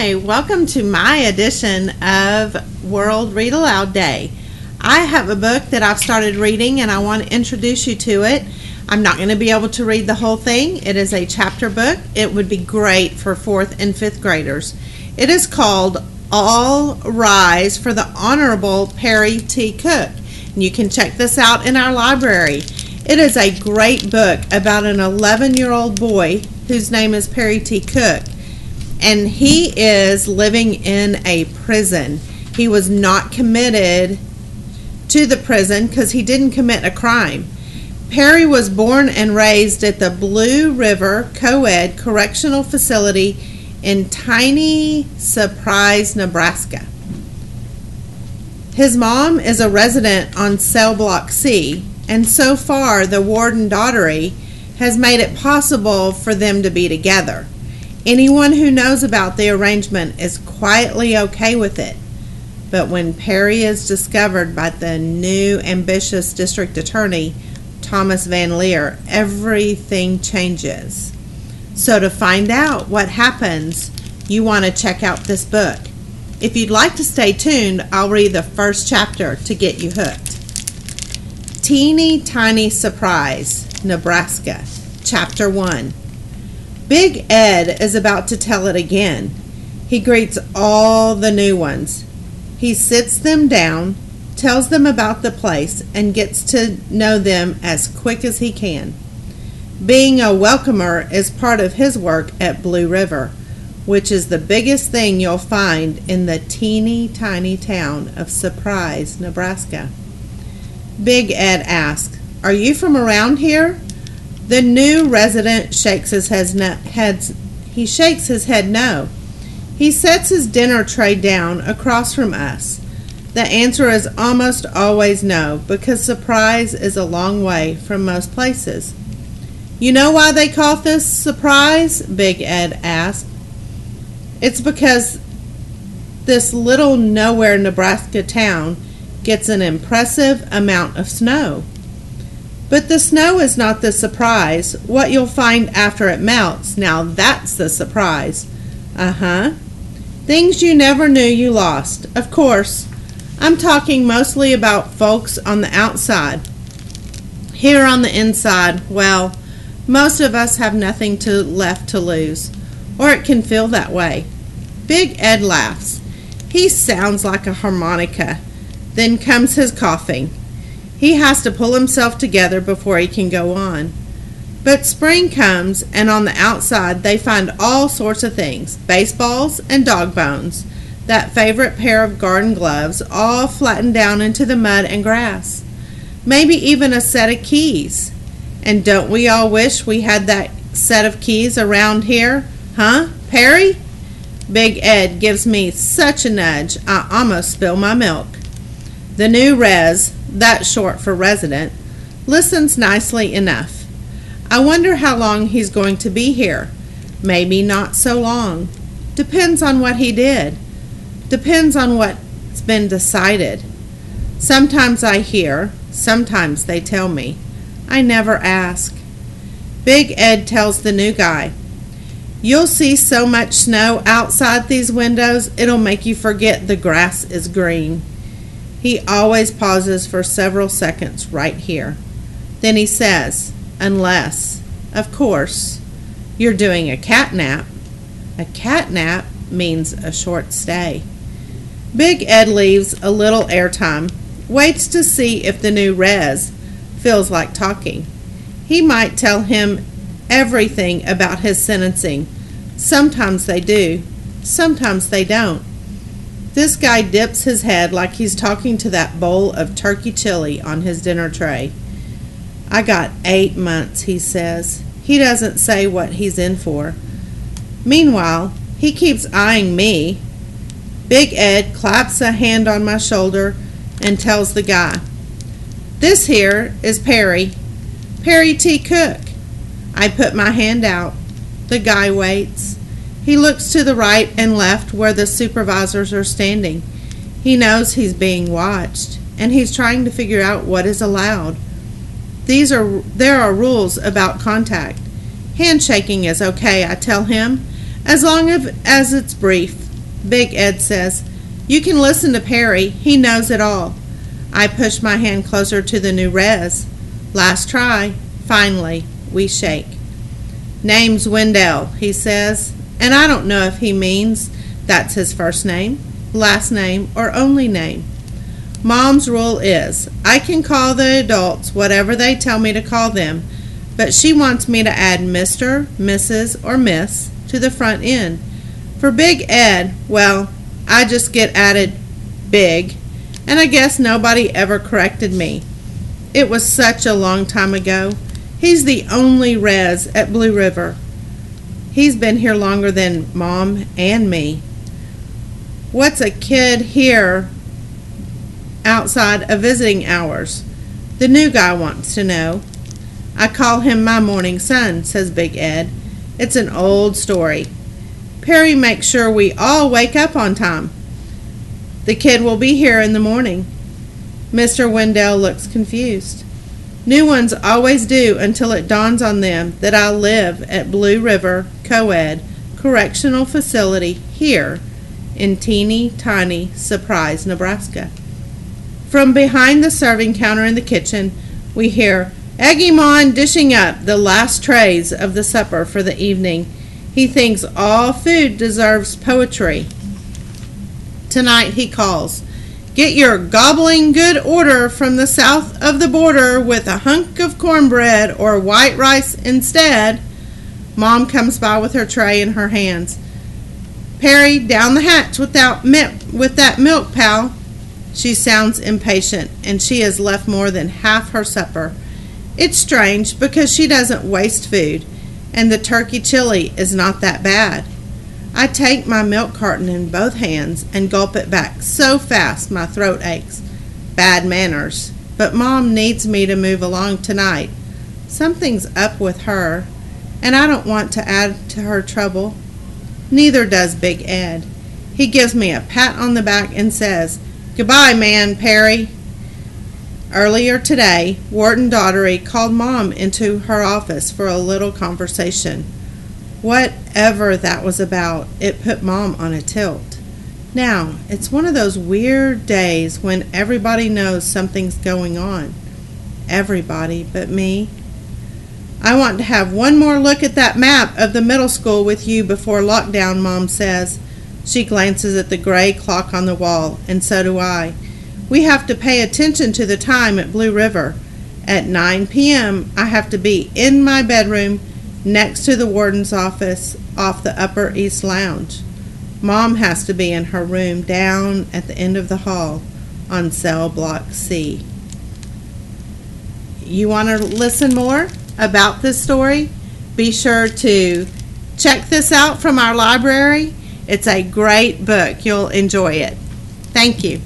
Hi, welcome to my edition of World Read Aloud Day. I have a book that I've started reading and I want to introduce you to it. I'm not going to be able to read the whole thing. It is a chapter book. It would be great for 4th and 5th graders. It is called All Rise for the Honorable Perry T. Cook. And you can check this out in our library. It is a great book about an 11-year-old boy whose name is Perry T. Cook. And he is living in a prison. He was not committed to the prison because he didn't commit a crime. Perry was born and raised at the Blue River Co-ed Correctional Facility in tiny Surprise, Nebraska. His mom is a resident on Cell Block C, and so far the warden Daughtery has made it possible for them to be together. Anyone who knows about the arrangement is quietly okay with it. But when Perry is discovered by the new ambitious district attorney, Thomas Van Leer, everything changes. So to find out what happens, you want to check out this book. If you'd like to stay tuned, I'll read the first chapter to get you hooked. Teeny Tiny Surprise, Nebraska, Chapter 1. Big Ed is about to tell it again. He greets all the new ones. He sits them down, tells them about the place, and gets to know them as quick as he can. Being a welcomer is part of his work at Blue River, which is the biggest thing you'll find in the teeny tiny town of Surprise, Nebraska. Big Ed asks, "Are you from around here?" The new resident shakes his head no. He sets his dinner tray down across from us. The answer is almost always no, because Surprise is a long way from most places. You know why they call this Surprise? Big Ed asked. It's because this little nowhere Nebraska town gets an impressive amount of snow. But the snow is not the surprise. What you'll find after it melts, now that's the surprise. Things you never knew you lost. Of course, I'm talking mostly about folks on the outside. Here on the inside, well, most of us have nothing left to lose. Or it can feel that way. Big Ed laughs. He sounds like a harmonica. Then comes his coughing. He has to pull himself together before he can go on. But spring comes, and on the outside they find all sorts of things, baseballs and dog bones, that favorite pair of garden gloves, all flattened down into the mud and grass. Maybe even a set of keys. And don't we all wish we had that set of keys around here? Huh, Perry? Big Ed gives me such a nudge, I almost spill my milk. The new res, that's short for resident, listens nicely enough. I wonder how long he's going to be here. Maybe not so long. Depends on what he did. Depends on what's been decided. Sometimes I hear, sometimes they tell me. I never ask. Big Ed tells the new guy, "You'll see so much snow outside these windows, it'll make you forget the grass is green." He always pauses for several seconds right here. Then he says, "Unless, of course, you're doing a cat nap." A cat nap means a short stay. Big Ed leaves a little airtime, waits to see if the new res feels like talking. He might tell him everything about his sentencing. Sometimes they do, sometimes they don't. This guy dips his head like he's talking to that bowl of turkey chili on his dinner tray. "I got 8 months," he says. He doesn't say what he's in for. Meanwhile, he keeps eyeing me. Big Ed claps a hand on my shoulder and tells the guy, "This here is Perry T. Cook." I put my hand out. The guy waits. He looks to the right and left where the supervisors are standing. He knows he's being watched, and he's trying to figure out what is allowed. There are rules about contact. Handshaking is okay, I tell him, as long as it's brief. Big Ed says, "You can listen to Perry. He knows it all." I push my hand closer to the new res. Last try. Finally, we shake. "Name's Wendell," he says, and I don't know if he means that's his first name, last name, or only name. Mom's rule is, I can call the adults whatever they tell me to call them, but she wants me to add Mr., Mrs., or Miss to the front end. For Big Ed, well, I just get added Big, and I guess nobody ever corrected me. It was such a long time ago. He's the only res at Blue River. He's been here longer than Mom and me. What's a kid here outside of visiting hours? The new guy wants to know. I call him my morning son, says Big Ed. It's an old story. Perry makes sure we all wake up on time. The kid will be here in the morning. Mr. Wendell looks confused. New ones always do until it dawns on them that I live at Blue River Co-ed Correctional Facility here in teeny tiny Surprise, Nebraska. From behind the serving counter in the kitchen, we hear Eggymon dishing up the last trays of the supper for the evening. He thinks all food deserves poetry. Tonight he calls, "Get your gobbling good order from the south of the border with a hunk of cornbread or white rice instead." Mom comes by with her tray in her hands. "Perry, down the hatch with that milk, pal." She sounds impatient, and she has left more than half her supper. It's strange because she doesn't waste food, and the turkey chili is not that bad. I take my milk carton in both hands and gulp it back so fast my throat aches. Bad manners. But Mom needs me to move along tonight. Something's up with her, and I don't want to add to her trouble. Neither does Big Ed. He gives me a pat on the back and says, "Goodbye, man, Perry." Earlier today, Warden Daughtery called Mom into her office for a little conversation. Whatever that was about, it put Mom on a tilt. Now, it's one of those weird days when everybody knows something's going on. Everybody but me. "I want to have one more look at that map of the middle school with you before lockdown," Mom says. She glances at the gray clock on the wall, and so do I. We have to pay attention to the time at Blue River. At 9 p.m., I have to be in my bedroom next to the warden's office off the Upper East Lounge. Mom has to be in her room down at the end of the hall on cell block C. You want to listen more about this story? Be sure to check this out from our library. It's a great book. You'll enjoy it. Thank you.